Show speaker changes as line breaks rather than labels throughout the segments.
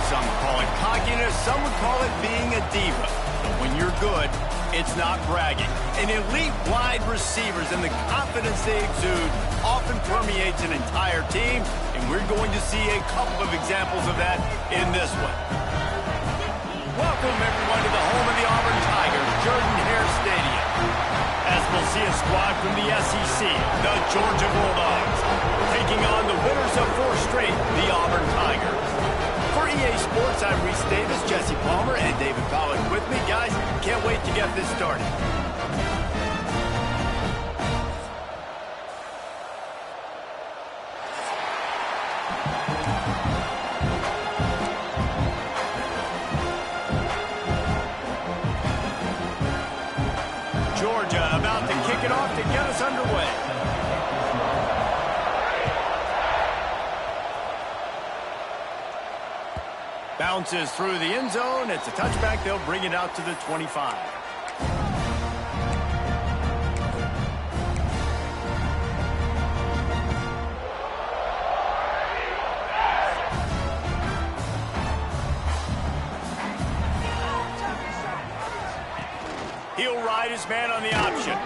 Some call it cockiness, some would call it being a diva. But when you're good, it's not bragging. An elite wide receivers and the confidence they exude often permeates an entire team, and we're going to see a couple of examples of that in this one. Welcome, everyone, to the home of the Auburn Tigers, Jordan-Hare Stadium. As we'll see a squad from the SEC, the Georgia Bulldogs, taking on the winners of 4 straight, the Auburn Tigers. For EA Sports, I'm Reese Davis, Jesse Palmer, and David Pollack with me. Guys, can't wait to get this started. Georgia about to kick it off to get us underway. Bounces through the end zone. It's a touchback. They'll bring it out to the 25. He'll ride his man on the option.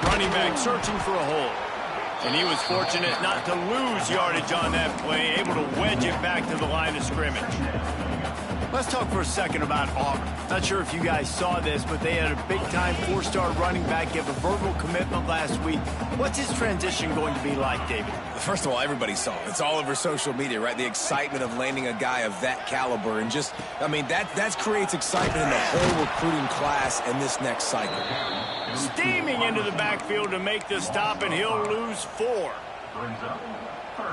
Running back searching for a hole. And he was fortunate not to lose yardage on that play, able to wedge it back to the line of scrimmage. Let's talk for a second about Auburn. Not sure if you guys saw this, but they had a big-time 4-star running back give a verbal commitment last week. What's his transition going to be like, David?
First of all, everybody saw it. It's all over social media, right? The excitement of landing a guy of that caliber. And just, I mean, that creates excitement in the whole recruiting class in this next cycle.
Steaming into the backfield to make the stop, and he'll lose 4.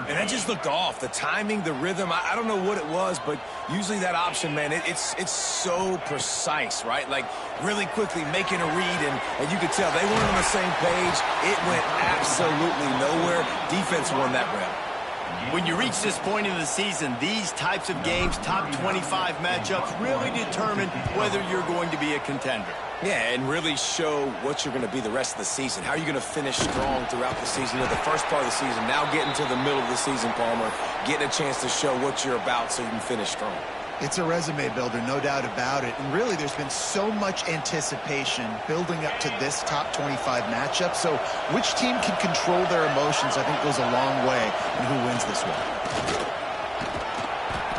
And that just looked off. The timing, the rhythm, I don't know what it was, but usually that option, man, it's so precise, right? Like, really quickly making a read, and you could tell they weren't on the same page. It went absolutely nowhere. Defense won that round.
When you reach this point in the season, these types of games, top 25 matchups, really determine whether you're going to be a contender.
Yeah, and really show what you're going to be the rest of the season. How are you going to finish strong throughout the season? At the first part of the season, now getting to the middle of the season, Palmer, getting a chance to show what you're about so you can finish strong.
It's a resume builder, no doubt about it. And really, there's been so much anticipation building up to this top 25 matchup. So which team can control their emotions, I think, goes a long way in who wins this one.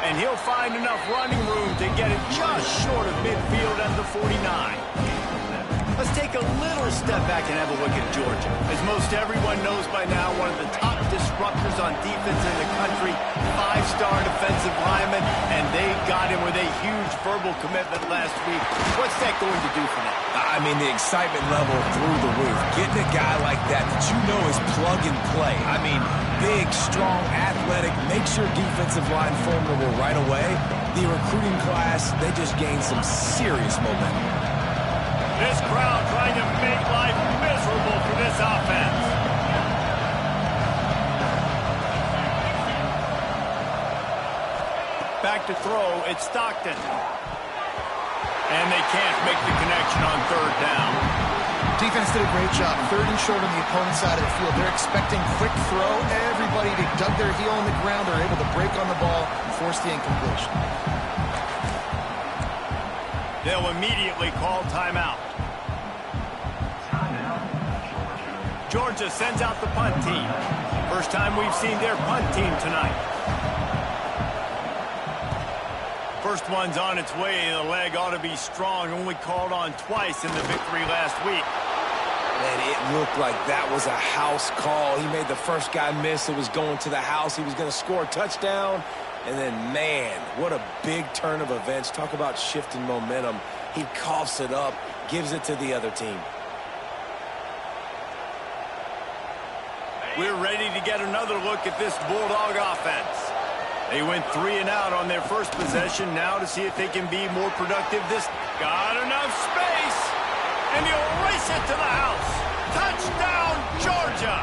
And he'll find enough running room to get it just short of midfield at the 49. Let's take a little step back and have a look at Georgia. As most everyone knows by now, one of the top disruptors on defense in the country, 5-star defensive lineman, and they got him with a huge verbal commitment last week. What's that going to do for them?
I mean, the excitement level through the roof. Getting a guy like that you know is plug and play. I mean, big, strong, athletic, makes your defensive line formidable right away. The recruiting class, they just gained some serious momentum.
This crowd trying to make life miserable for this offense. Back to throw, it's Stockton. And they can't make the connection on 3rd down.
Defense did a great job. 3rd and short on the opponent's side of the field. They're expecting quick throw. Everybody, they dug their heel on the ground. They're able to break on the ball and force the incompletion.
They'll immediately call timeout. Georgia sends out the punt team. First time we've seen their punt team tonight. First one's on its way. The leg ought to be strong. Only called on twice in the victory last week.
Man, it looked like that was a house call. He made the first guy miss. It was going to the house. He was going to score a touchdown. And then, man, what a big turn of events. Talk about shifting momentum. He coughs it up, gives it to the other team.
We're ready to get another look at this Bulldog offense. They went 3 and out on their first possession. Now to see if they can be more productive. This got enough space. And he'll race it to the house. Touchdown, Georgia.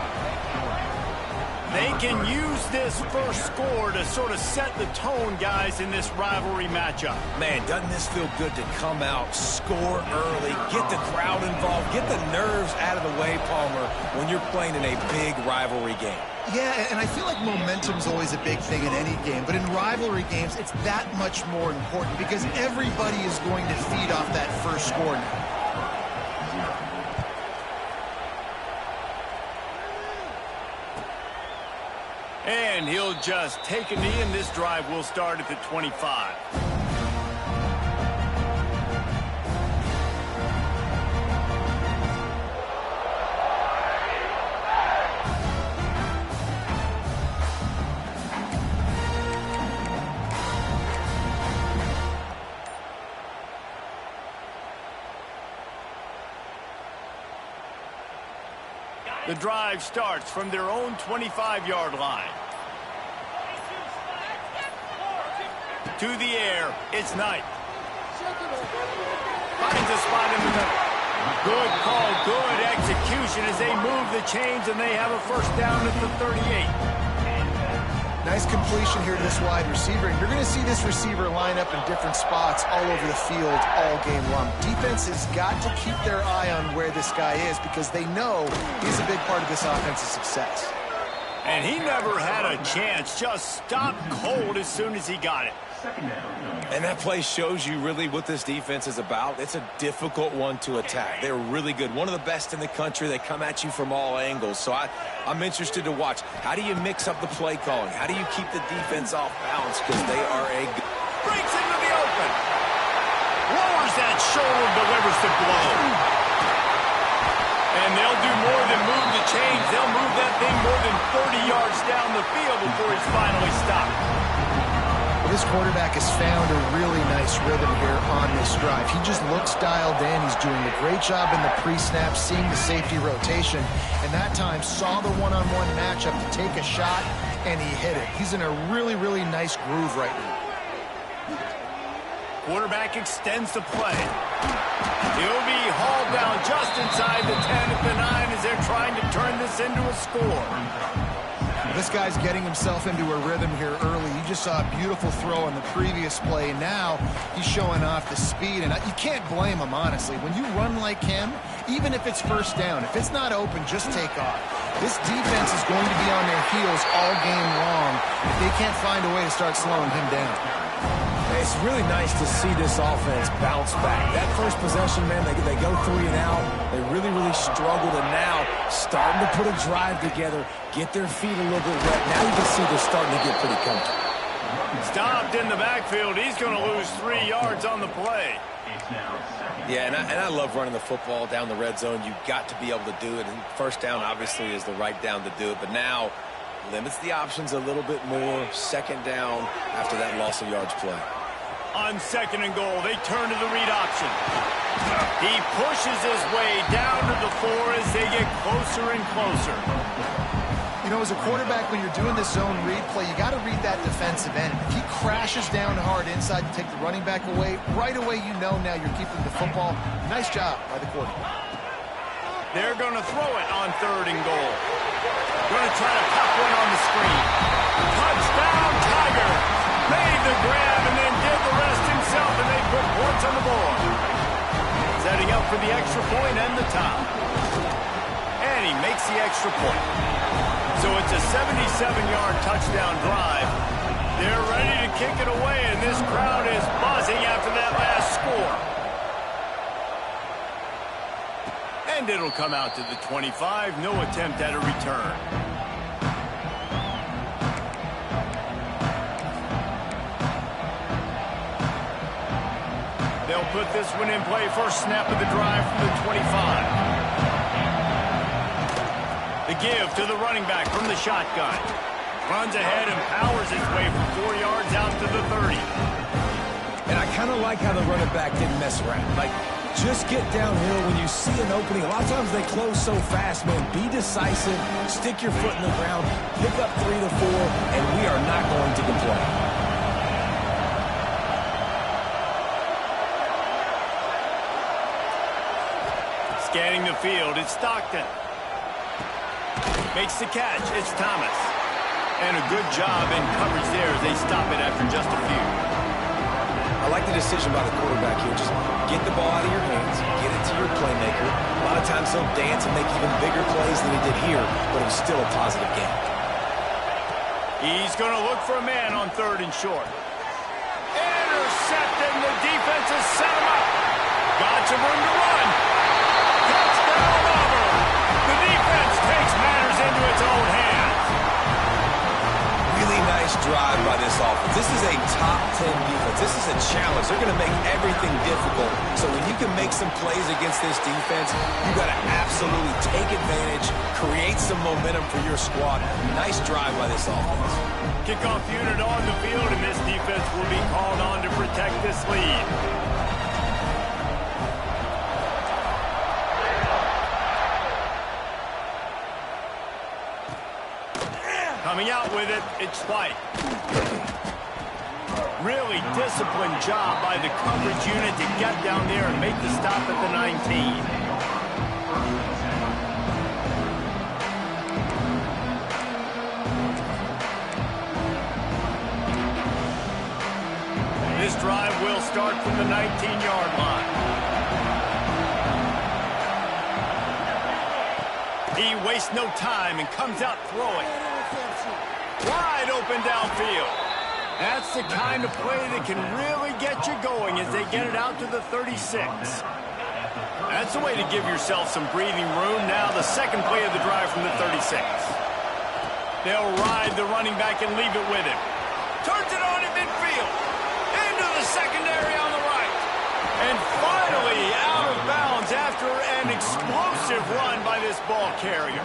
They can use this first score to sort of set the tone, guys, in this rivalry matchup.
Man, doesn't this feel good to come out, score early, get the crowd involved, get the nerves out of the way, Palmer, when you're playing in a big rivalry game.
Yeah, and I feel like momentum's always a big thing in any game, but in rivalry games, it's that much more important because everybody is going to feed off that first score now.
And he'll just take a knee, and this drive will start at the 25. The drive starts from their own 25-yard line. To the air, it's Knight. Finds a spot in the middle. Good call, good execution as they move the chains, and they have a first down at the 38.
Nice completion here to this wide receiver. And you're going to see this receiver line up in different spots all over the field all game long. Defense has got to keep their eye on where this guy is because they know he's a big part of this offense's success.
And he never had a chance. Just stopped cold as soon as he got it.
And that play shows you really what this defense is about. It's a difficult one to attack. They're really good. One of the best in the country. They come at you from all angles. So I'm interested to watch. How do you mix up the play calling? How do you keep the defense off balance? Because they are a...
Breaks into the open. Lowers that shoulder, delivers the blow. And they'll do more than move the chains. They'll move that thing more than 30 yards down the field before he's finally stopped.
This quarterback has found a really nice rhythm here on this drive. He just looks dialed in. He's doing a great job in the pre-snap, seeing the safety rotation, and that time saw the one-on-one matchup to take a shot, and he hit it. He's in a really, really nice groove right now.
Quarterback extends the play. He'll be hauled down just inside the 10 at the 9 as they're trying to turn this into a score.
This guy's getting himself into a rhythm here early. You just saw a beautiful throw on the previous play, and now he's showing off the speed, and you can't blame him, honestly. When you run like him, even if it's first down, if it's not open, just take off. This defense is going to be on their heels all game long if they can't find a way to start slowing him down.
It's really nice to see this offense bounce back. That first possession, man, they go 3 and out. They really, really struggled, and now starting to put a drive together, get their feet a little bit wet. Now you can see they're starting to get pretty comfortable.
Stopped in the backfield. He's going to lose 3 yards on the play.
Yeah, and I love running the football down the red zone. You've got to be able to do it, and first down obviously is the right down to do it, but now limits the options a little bit more. Second down after that loss of yards play.
On 2nd and goal, they turn to the read option. He pushes his way down to the 4 as they get closer and closer.
You know, as a quarterback, when you're doing this zone read play, you got to read that defensive end. If he crashes down hard inside to take the running back away, right away you know now you're keeping the football. Nice job by the quarterback.
They're going to throw it on 3rd and goal. Going to try to pop one on the screen. Touchdown, Tiger! Made the grab and then did the rest himself, and they put points on the board. Setting up for the extra point and the tie. And he makes the extra point. So it's a 77-yard touchdown drive. They're ready to kick it away, and this crowd is buzzing after that last score. And it'll come out to the 25. No attempt at a return. They'll put this one in play. First snap of the drive from the 25. The give to the running back from the shotgun. Runs ahead and powers his way from 4 yards out to the 30.
And I kind of like how the running back didn't mess around. Like, just get downhill when you see an opening. A lot of times they close so fast, man. Be decisive, stick your foot in the ground, pick up 3 to 4, and we are not going to complain.
Scanning the field, it's Stockton. Makes the catch, it's Thomas. And a good job in coverage there as they stop it after just a few.
I like the decision by the quarterback here. Just get the ball out of your hands, get it to your playmaker. A lot of times he'll dance and make even bigger plays than he did here, but it was still a positive game.
He's going to look for a man on 3rd and short. Intercepted, and the defense has set him up. Got some room to run. Touchdown, Auburn. The defense takes matters into its own hands.
Really nice drive by this offense. This is a top 10 defense. This is a challenge. They're going to make everything difficult. So when you can make some plays against this defense, you got to absolutely take advantage, create some momentum for your squad. Nice drive by this offense.
Kickoff unit on the field, and this defense will be called on to protect this lead. Coming out with it, it's White. Really disciplined job by the coverage unit to get down there and make the stop at the 19. This drive will start from the 19-yard line. He wastes no time and comes out throwing. Wide open downfield. That's the kind of play that can really get you going as they get it out to the 36. That's the way to give yourself some breathing room. Now the second play of the drive from the 36. They'll ride the running back and leave it with him. Turns it on in midfield. Into the secondary on the right. And finally out of bounds after an explosive run by this ball carrier.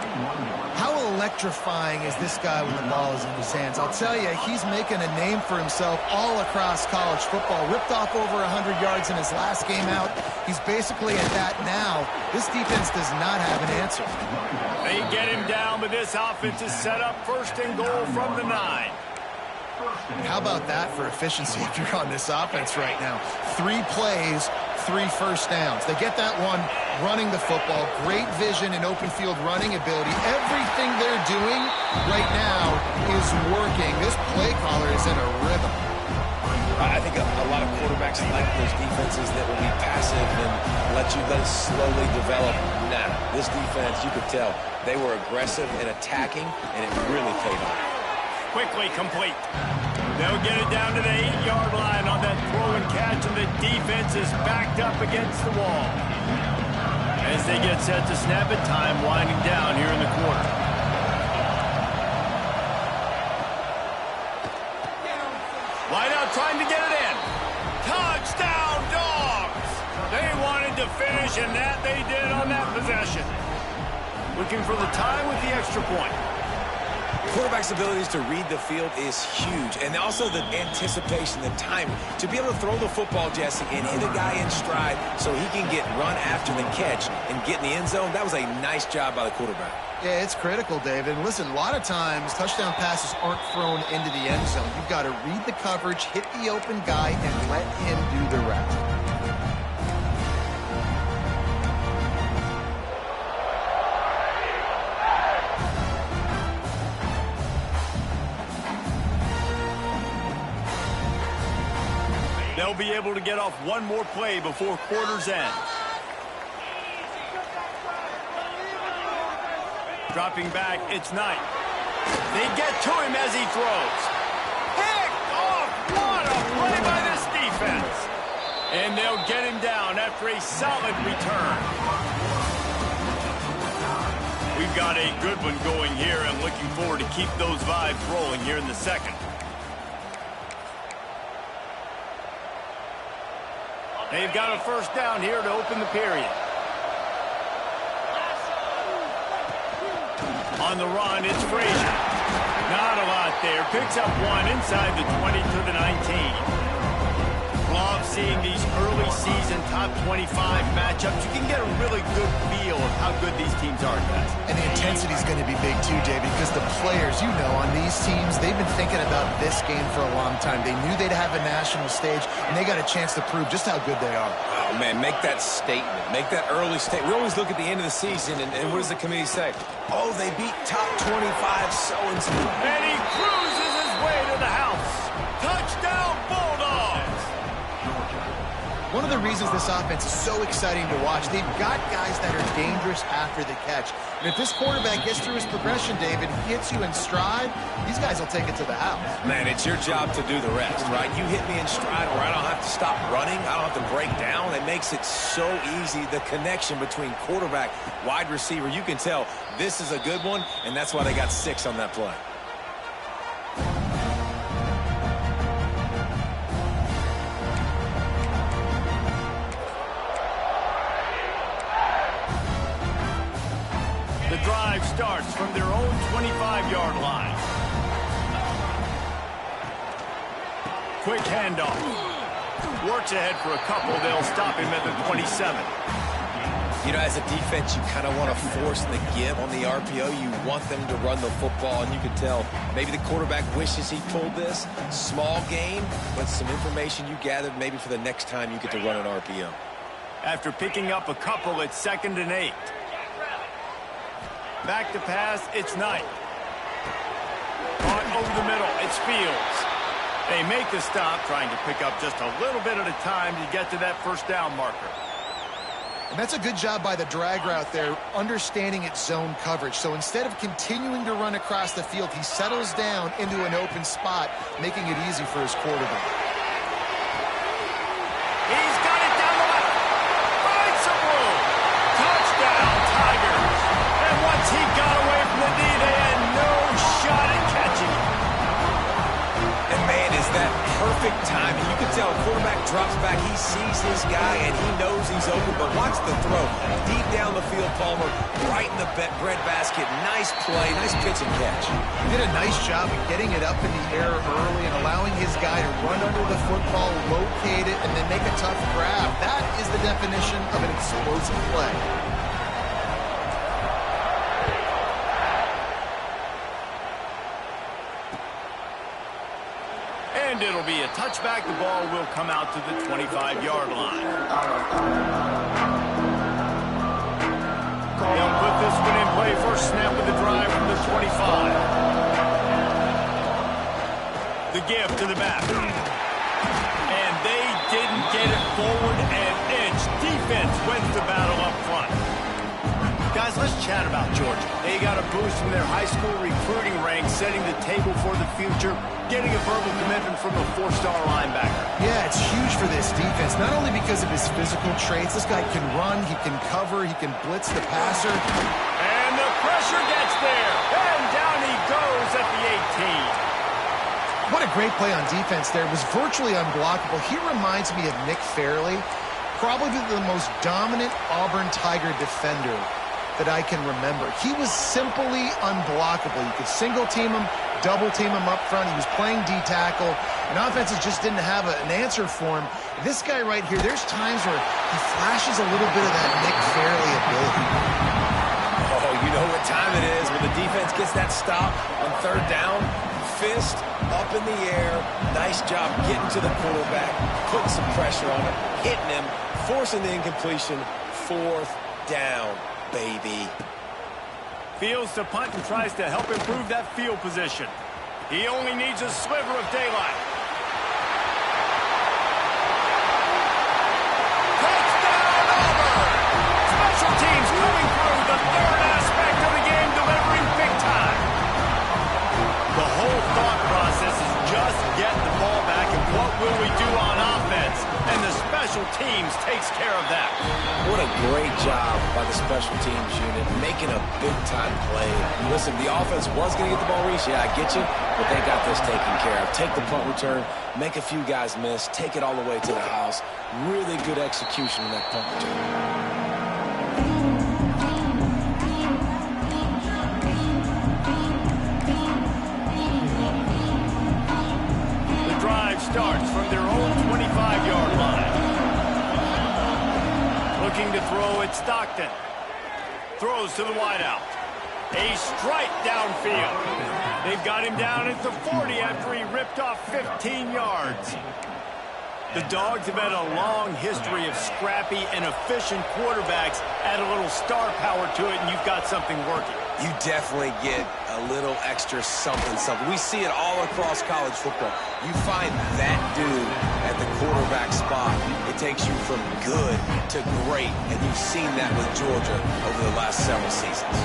How electrifying is this guy when the ball is in his hands? I'll tell you, he's making a name for himself all across college football. Ripped off over 100 yards in his last game out. He's basically at that now. This defense does not have an answer.
They get him down, but this offense is set up 1st and goal from the 9.
And how about that for efficiency if you're on this offense right now? 3 plays, 3 first downs. They get that one running the football. Great vision and open field running ability. Everything they're doing right now is working. This play caller is in a rhythm.
I think a lot of quarterbacks like those defenses that will be passive and let it slowly develop. Nah, this defense, you could tell, they were aggressive and attacking, and it really paid off.
Quickly complete. They'll get it down to the 8-yard line on that throw and catch, and the defense is backed up against the wall. As they get set to snap it, time winding down here in the quarter. Wide out trying to get it in. Touchdown, Dogs! They wanted to finish, and that they did on that possession. Looking for the time with the extra point.
Quarterback's abilities to read the field is huge, and also the anticipation, the timing. To be able to throw the football, Jesse, and hit a guy in stride so he can get run after the catch and get in the end zone, that was a nice job by the quarterback.
Yeah, it's critical, David. And listen, a lot of times touchdown passes aren't thrown into the end zone. You've got to read the coverage, hit the open guy, and let him do the rest.
They'll be able to get off one more play before quarter's end. Dropping back, it's Knight. They get to him as he throws. Picked off! What a play by this defense! And they'll get him down after a solid return. We've got a good one going here and looking forward to keep those vibes rolling here in the second. They've got a first down here to open the period. On the run, it's Frazier. Not a lot there. Picks up one inside the 20 to the 19. Love seeing these early season top 25 matchups. You can get a really good feel of how good these teams are, guys.
And the intensity is going to be big too, David, because the players, you know, on these teams, they've been thinking about this game for a long time. They knew they'd have a national stage, and they got a chance to prove just how good they are.
Oh, man, make that statement. Make that early statement. We always look at the end of the season, and what does the committee say? Oh, they beat top 25 so-and-so.
And he cruises his way to the house. Touchdown, Bulldogs!
One of the reasons this offense is so exciting to watch, they've got guys that are dangerous after the catch. And if this quarterback gets through his progression, David, hits you in stride, these guys will take it to the house.
Man, it's your job to do the rest, right? You hit me in stride where I don't have to stop running. I don't have to break down. It makes it so easy. The connection between quarterback, wide receiver, you can tell this is a good one, and that's why they got 6 on that play.
The drive starts from their own 25-yard line. Quick handoff. Works ahead for a couple. They'll stop him at the 27.
You know, as a defense, you kind of want to force the give on the RPO. You want them to run the football, and you can tell maybe the quarterback wishes he pulled this. Small gain, but some information you gathered maybe for the next time you get to run an RPO.
After picking up a couple, it's 2nd and 8. Back to pass, it's Knight. Caught over the middle, it's Fields. They make the stop, trying to pick up just a little bit at a time to get to that first down marker.
And that's a good job by the drag route there, understanding its zone coverage. So instead of continuing to run across the field, he settles down into an open spot, making it easy for his quarterback.
He's got it down the left. Finds some room. Touchdown, Tigers. And once he got away from the D, they had no shot at catching him.
And, man, is that perfect timing. You can tell quarterback drops back. He sees his guy, and he knows he's open. But watch the throw. Deep down the field, Palmer, right in the breadbasket. Nice play, nice pitch and catch.
He did a nice job of getting it up in the air early and allowing his guy to run under the football, locate it, and then make a tough grab. That is the definition of an explosive play.
And it'll be a touchback. The ball will come out to the 25-yard line. They'll put this one in play. First snap of the drive from the 25. The give to the back. And they didn't get it forward an inch. Defense wins the battle up front. Guys, let's chat about Georgia. They got a boost from their high school recruiting ranks, setting the table for the future, getting a verbal commitment from a 4-star linebacker.
Yeah, it's huge for this defense, not only because of his physical traits. This guy can run, he can cover, he can blitz the passer.
And the pressure gets there. And down he goes at the 18.
What a great play on defense there. It was virtually unblockable. He reminds me of Nick Fairley, probably the most dominant Auburn Tiger defender that I can remember. He was simply unblockable. You could single team him, double team him up front. He was playing D-tackle, and offenses just didn't have an answer for him. This guy right here, there's times where he flashes a little bit of that Nick Fairley ability.
Oh, you know what time it is when the defense gets that stop on 3rd down. Fist up in the air. Nice job getting to the quarterback, putting some pressure on him, hitting him, forcing the incompletion. 4th down, baby.
Fields to punt and tries to help improve that field position. He only needs a sliver of daylight. Touchdown, Auburn! Special teams coming through, the 3rd aspect of the game, delivering big time. The whole thought process is just get the ball back, and what will we do on offense? And the special teams takes care of that.
What a great job by the special teams unit, making a big-time play. Listen, the offense was going to get the ball reached. Yeah, I get you, but they got this taken care of. Take the punt return, make a few guys miss, take it all the way to the house. Really good execution in that punt return.
Starts from their own 25-yard line. Looking to throw at Stockton. throws to the wideout. A strike downfield. They've got him down at the 40 after he ripped off 15 yards. The Dogs have had a long history of scrappy and efficient quarterbacks. Add a little star power to it, and you've got something working.
You definitely get a little extra something. We see it all across college football. You find that dude at the quarterback spot. It takes you from good to great, and you've seen that with Georgia over the last several seasons.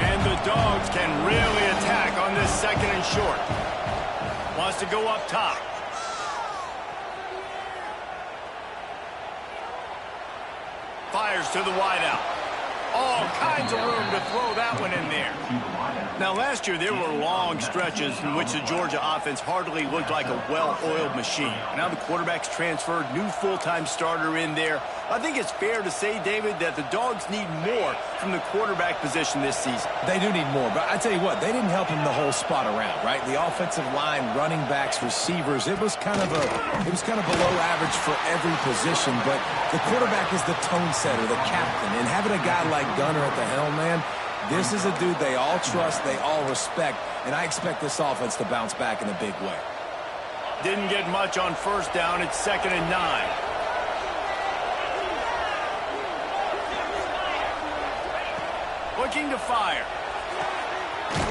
And the Dogs can really attack on this second and short. Wants to go up top. Fires to the wideout. All kinds of room to throw that one in there. Now, last year, there were long stretches in which the Georgia offense hardly looked like a well-oiled machine. Now the quarterback's transferred, new full-time starter in there. I think it's fair to say, David, that the Dogs need more from the quarterback position this season.
They do need more, but I tell you what, they didn't help him the whole spot around, right? The offensive line, running backs, receivers, it was kind of below average for every position, but the quarterback is the tone setter, the captain, and having a guy like Gunner at the helm, man, this is a dude they all trust, they all respect, and I expect this offense to bounce back in a big way.
Didn't get much on first down. It's 2nd and 9. Looking to fire.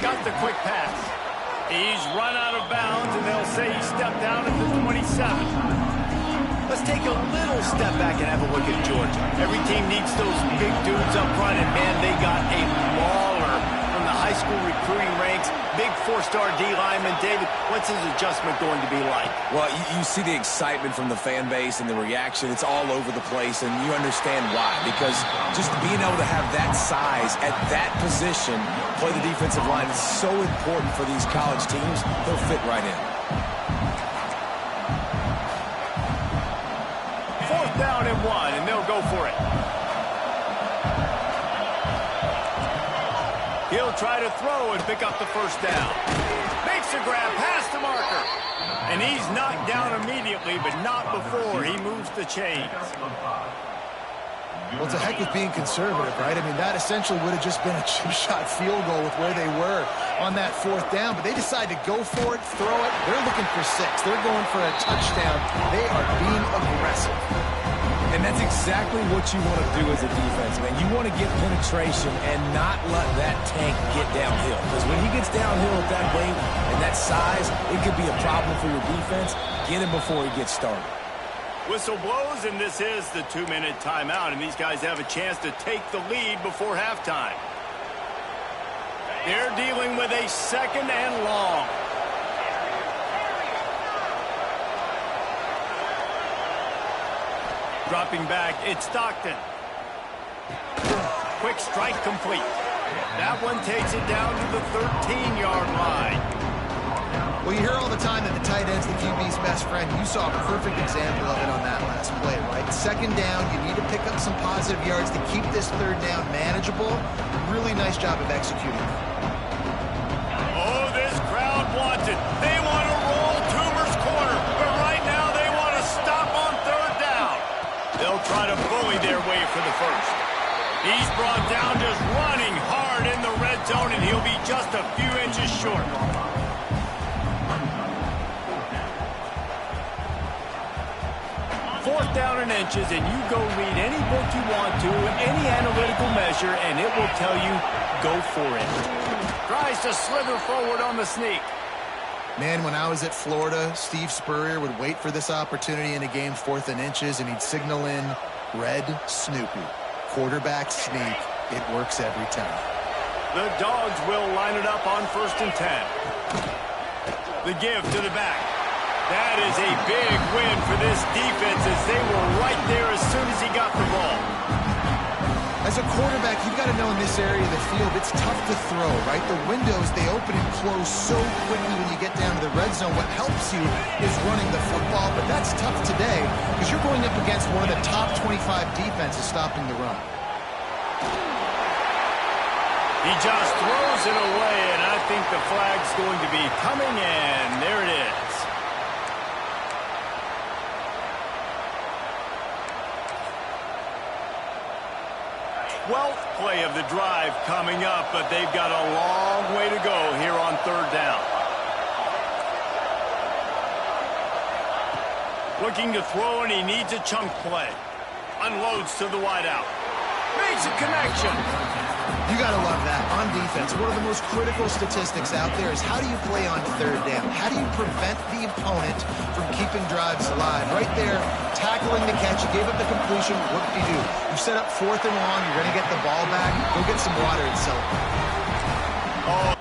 Got the quick pass. He's run out of bounds, and they'll say he stepped down at the 27. Let's take a little step back and have a look at Georgia. Every team needs those big dudes up front, and, man, they got a mauler from the high school recruiting ranks. Big 4-star D lineman. David, what's his adjustment going to be like?
Well, you see the excitement from the fan base and the reaction. It's all over the place, and you understand why. Because just being able to have that size at that position, play the defensive line, is so important for these college teams. They'll fit right in.
4th down and 1, and they'll go for it. He'll try to throw and pick up the first down. Makes a grab past the marker. And he's knocked down immediately, but not before he moves the chains.
Well, it's a heck of being conservative, right? I mean, that essentially would have just been a chip shot field goal with where they were on that 4th down, but they decide to go for it, throw it. They're looking for 6. They're going for a touchdown. They are being aggressive.
And that's exactly what you want to do as a defense, man. You want to get penetration and not let that tank get downhill. Because when he gets downhill at that weight and that size, it could be a problem for your defense. Get him before he gets started.
Whistle blows, and this is the 2-minute timeout, and these guys have a chance to take the lead before halftime. They're dealing with a 2nd and long. Dropping back, it's Stockton. Quick strike complete. That one takes it down to the 13-yard line.
Well, you hear all the time that the tight end's the QB's best friend. You saw a perfect example of it on that last play, right? 2nd down, you need to pick up some positive yards to keep this 3rd down manageable. Really nice job of executing.
Oh, this crowd wants it. They want to roll Toomer's corner, but right now they want to stop on 3rd down. They'll try to bully their way for the first. He's brought down just running hard in the red zone, and he'll be just a few inches short. 4th down and inches, and you go read any book you want to, any analytical measure, and it will tell you, go for it. Tries to slither forward on the sneak.
Man, when I was at Florida, Steve Spurrier would wait for this opportunity in a game, 4th and inches, and he'd signal in red Snoopy. Quarterback sneak. It works every time.
The Dogs will line it up on 1st and 10. The give to the back. That is a big win for this defense as they were right there as soon as he got the ball.
As a quarterback, you've got to know in this area of the field, it's tough to throw, right? The windows, they open and close so quickly when you get down to the red zone. What helps you is running the football, but that's tough today because you're going up against one of the top 25 defenses stopping the run.
He just throws it away, and I think the flag's going to be coming in. There it is. 12th play of the drive coming up, but they've got a long way to go here on third down. Looking to throw, and he needs a chunk play. Unloads to the wideout. Makes a connection.
You got to love that. On defense, one of the most critical statistics out there is how do you play on third down? How do you prevent the opponent from keeping drives alive? Right there, tackling the catch. You gave up the completion. What did you do? You set up 4th and long. You're going to get the ball back. Go get some water and celebrate.
Oh,